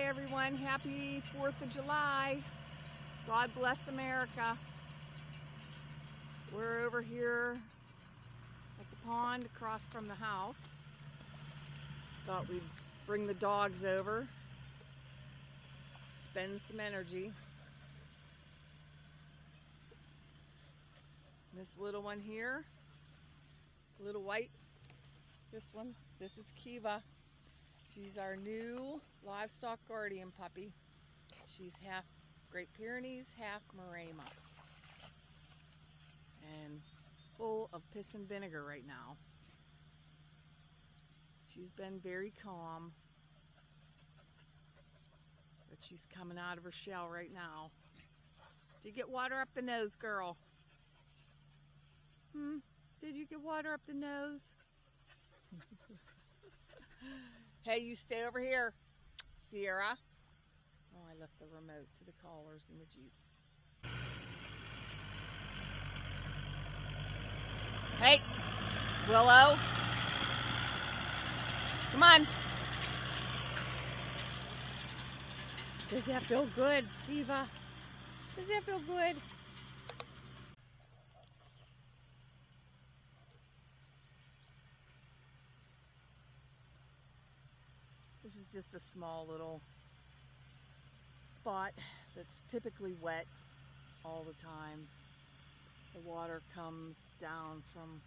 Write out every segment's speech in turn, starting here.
everyone. Happy 4th of July. God bless America. We're over here at the pond across from the house. Thought we'd bring the dogs over, spend some energy. This little one here, little white, this is Kiva. She's our new livestock guardian puppy. She's half Great Pyrenees, half Maremma, and full of piss and vinegar right now. She's been very calm, but she's coming out of her shell right now. Did you get water up the nose, girl? Did you get water up the nose? Hey, you stay over here, Sierra. Oh, I left the remote to the callers in the Jeep. Hey, Willow. Come on. Does that feel good, Diva? Does that feel good? This is just a small little spot that's typically wet all the time. The water comes down from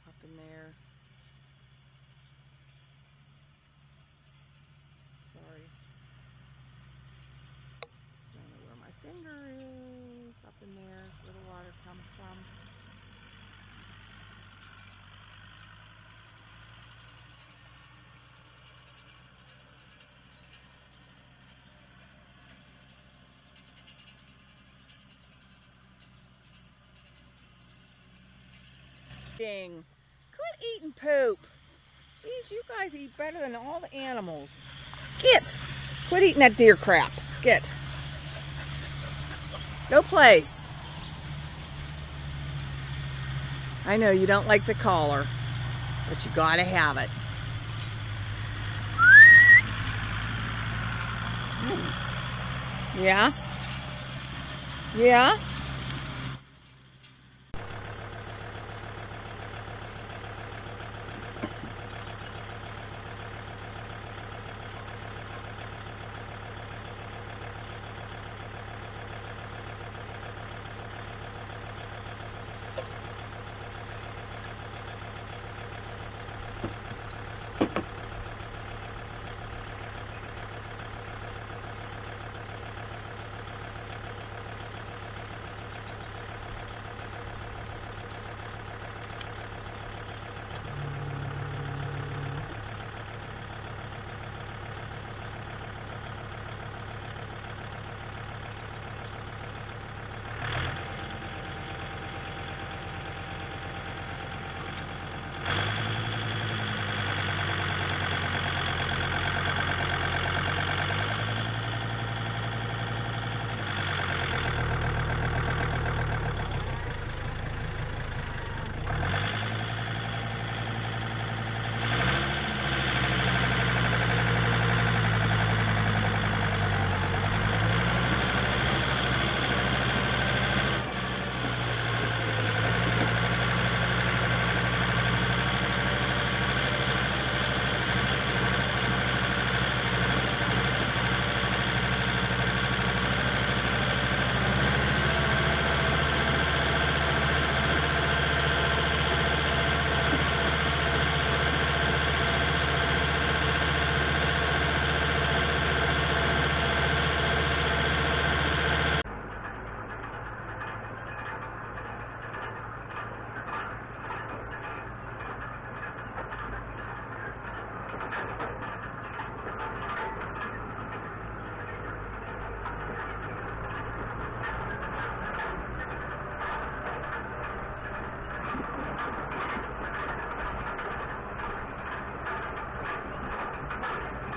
up in there. Sorry. Don't know where my finger is. Up in there is where the water comes from. Quit eating poop. Jeez, you guys eat better than all the animals. Get. Quit eating that deer crap. Get. Go play. I know you don't like the collar, but you gotta have it. Yeah? Yeah?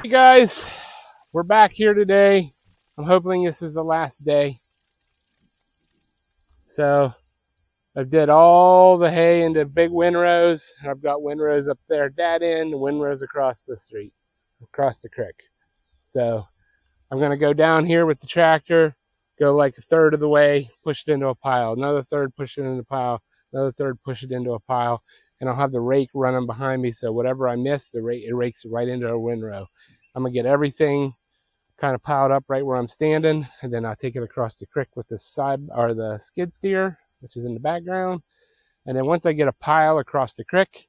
Hey guys, we're back here today. I'm hoping this is the last day. So I did all the hay into big windrows, and I've got windrows up there at that end, and windrows across the street, across the creek. So I'm going to go down here with the tractor, go like a third of the way, push it into a pile, another third, push it into a pile, another third, push it into a pile, and I'll have the rake running behind me, so whatever I miss, it rakes it right into a windrow. I'm going to get everything kind of piled up right where I'm standing, and then I'll take it across the creek with the the skid steer, which is in the background. And then once I get a pile across the creek,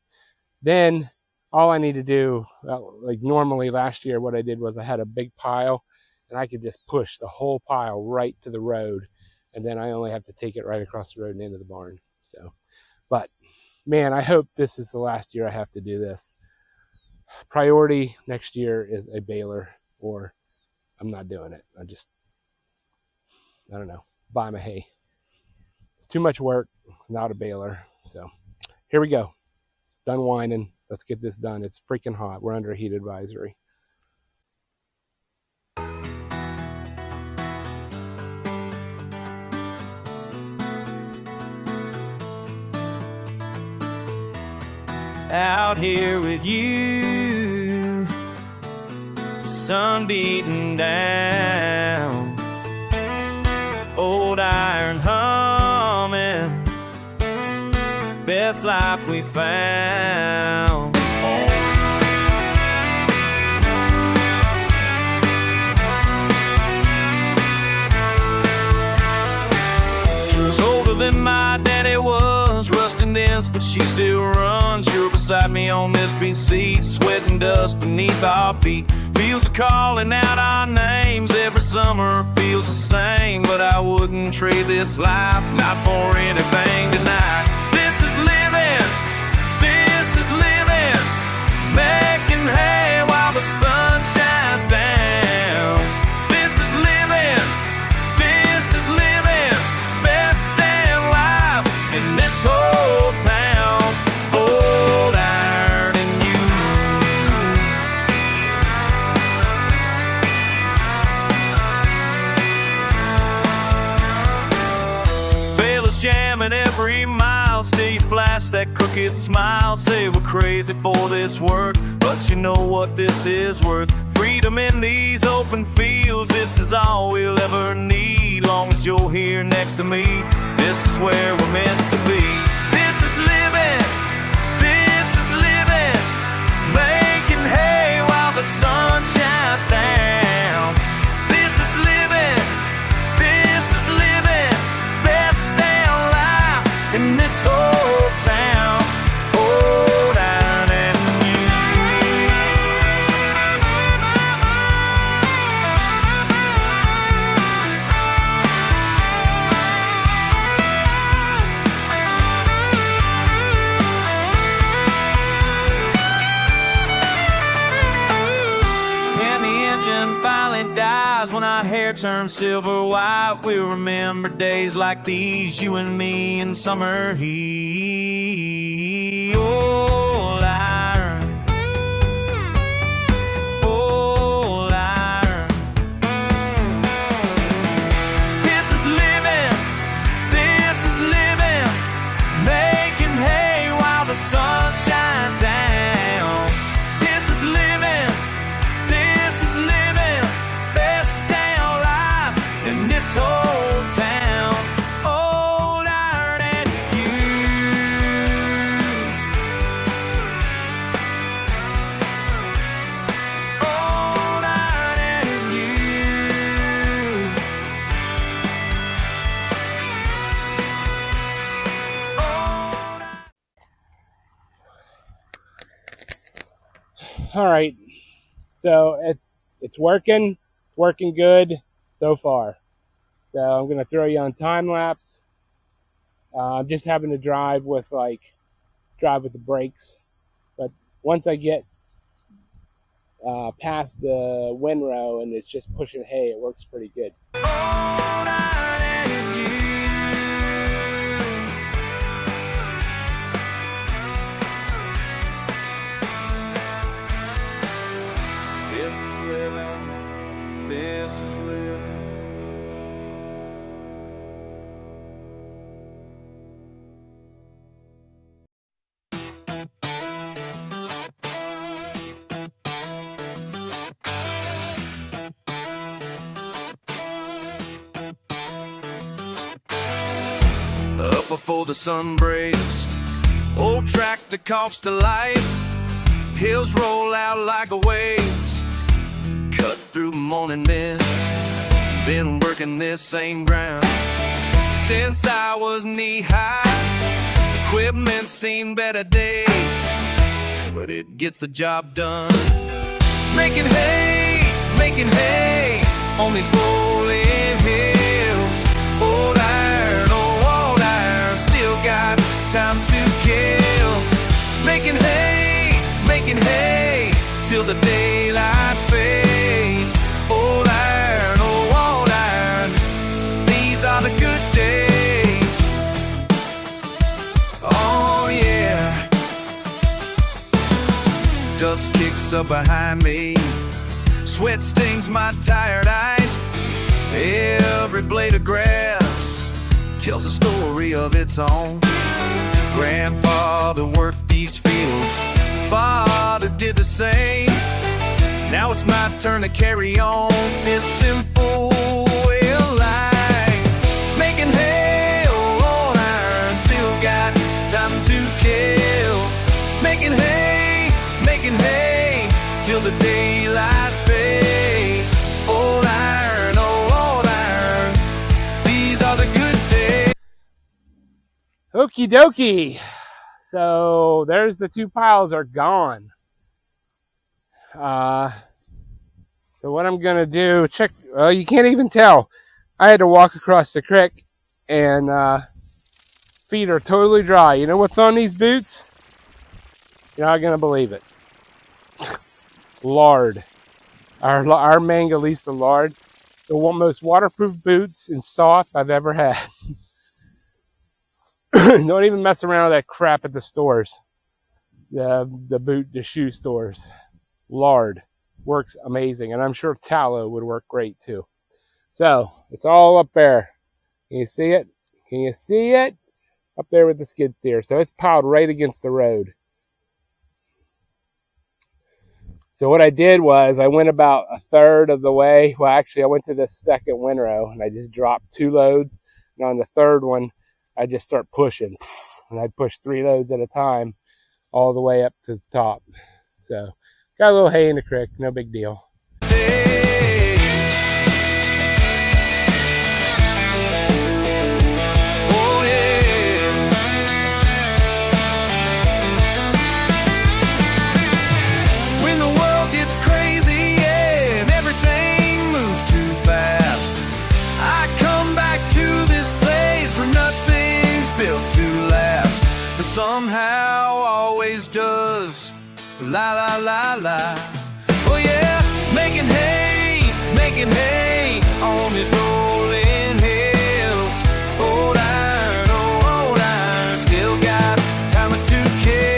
then all I need to do, like normally last year, what I did was I had a big pile, and I could just push the whole pile right to the road, and then I only have to take it right across the road and into the barn. So, but man, I hope this is the last year I have to do this. Priority next year is a baler, or I'm not doing it. I don't know, buy my hay. It's too much work without a baler. So here we go. Done whining. Let's get this done. It's freaking hot. We're under a heat advisory. Out here with you, sun beating down, old iron humming, best life we found. She's older than my daddy was, rusting dense, but she still runs. You're beside me on this beach seat, sweating dust beneath our feet. Fields are calling out our names every summer, feels the same, but I wouldn't trade this life, not for anything tonight. This is living, making hay while the sun shines down. This is living, best damn life in this whole town. Old iron and you. Baler's jamming every mile, still you flash that crooked smile. Say we're crazy for this work, but you know what this is worth. Freedom in these open fields, this is all we'll ever need. Long as you're here next to me, this is where we're meant to be. This is living, making hay while the sun shines down. This is living, best damn life in this old town. Old iron and you. And the engine finally dies when our hair turns silver white. We'll remember days like these, you and me in summer heat. Old iron, old iron. This is living, making hay while the sun shines down. This is living, best damn life in this old town. Old iron and you. Old iron and you. All right. So it's working. It's working good so far. So I'm going to throw you on time-lapse. I'm just having to drive with the brakes. But once I get past the windrow and it's just pushing hay, it works pretty good. Old iron and you. This is living. before the sun breaks. Old tractor coughs to life. Hills roll out like a waves. Cut through morning mist. Been working this same ground since I was knee-high. Equipment seen better days, but it gets the job done. Making hay on these rolling hills. Old iron, oh old iron, still got time to kill. Making hay till the daylight fades. Old iron, oh old iron, these are the good days. Oh yeah. Dust kicks up behind me. Sweat stings my tired eyes. Every blade of grass tells a story of its own. Grandfather worked these fields, father did the same. Now it's my turn to carry on this simple way of life. Making hay, oh old iron, still got time to kill. Making hay till the daylight fades. Old iron, oh old iron, these are the good days. Okie dokie. So there's the two piles are gone. So what I'm gonna do, check, well, you can't even tell. I had to walk across the creek and feet are totally dry. You know what's on these boots? You're not gonna believe it. Lard. Our Mangalisa lard. The most waterproof boots and soft I've ever had. Don't even mess around with that crap at the stores. The shoe stores. Lard works amazing, and I'm sure tallow would work great too. So it's all up there. Can you see it? Can you see it? Up there with the skid steer. So it's piled right against the road. So what I did was I went about a third of the way. Well, actually, I went to the second windrow and I just dropped 2 loads. And on the third one, I just start pushing. And I'd push 3 loads at a time all the way up to the top. So got a little hay in the creek, no big deal. Somehow always does. La la la la. Oh yeah, making hay on these rolling hills. Old iron, oh old iron, still got time to kill.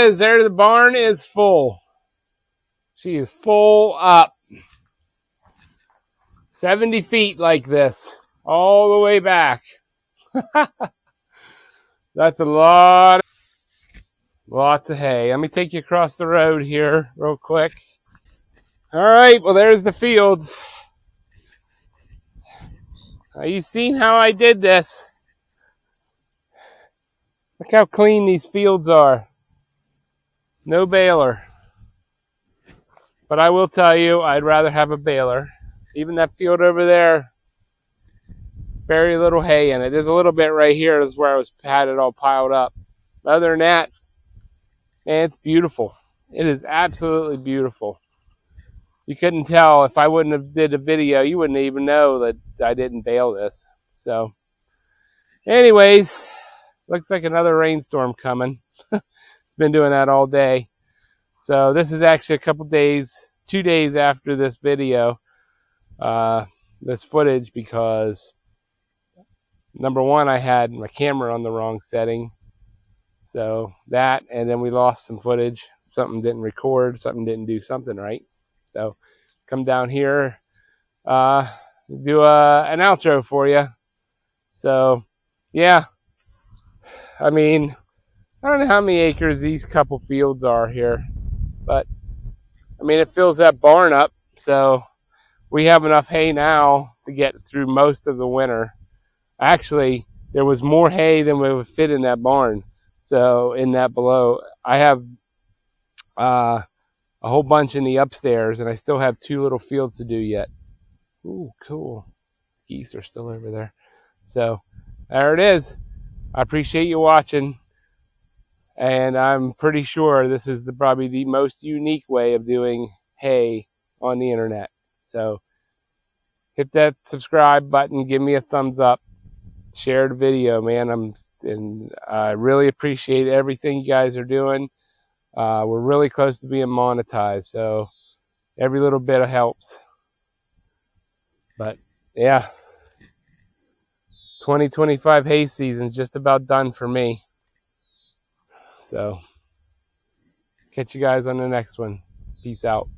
is. There, the barn is full. She is full up. 70 feet like this, all the way back. That's a lot. Lots of hay. Let me take you across the road here real quick. All right, well, there's the fields. Now, you've seen how I did this. Look how clean these fields are. No baler. But I will tell you, I'd rather have a baler. Even that field over there, very little hay in it. There's a little bit right here is where I had it all piled up. Other than that, man, it's beautiful. It is absolutely beautiful. You couldn't tell if I wouldn't have did a video. You wouldn't even know that I didn't bale this. So, anyways, looks like another rainstorm coming. It's been doing that all day. So this is actually a couple days, 2 days after this video, this footage, because number one, I had my camera on the wrong setting. So that, and then we lost some footage. Something didn't record, something didn't do something right. So come down here, do an outro for you. So yeah, I mean, I don't know how many acres these couple fields are here, but I mean, it fills that barn up. So we have enough hay now to get through most of the winter. Actually, there was more hay than would fit in that barn. So in that below, I have a whole bunch in the upstairs, and I still have 2 little fields to do yet. Ooh, cool. Geese are still over there. So there it is. I appreciate you watching, and I'm pretty sure this is probably the most unique way of doing hay on the internet. So hit that subscribe button, give me a thumbs up, share the video, man. I really appreciate everything you guys are doing. We're really close to being monetized, so every little bit helps. But yeah, 2025 hay season's just about done for me. So catch you guys on the next one. Peace out.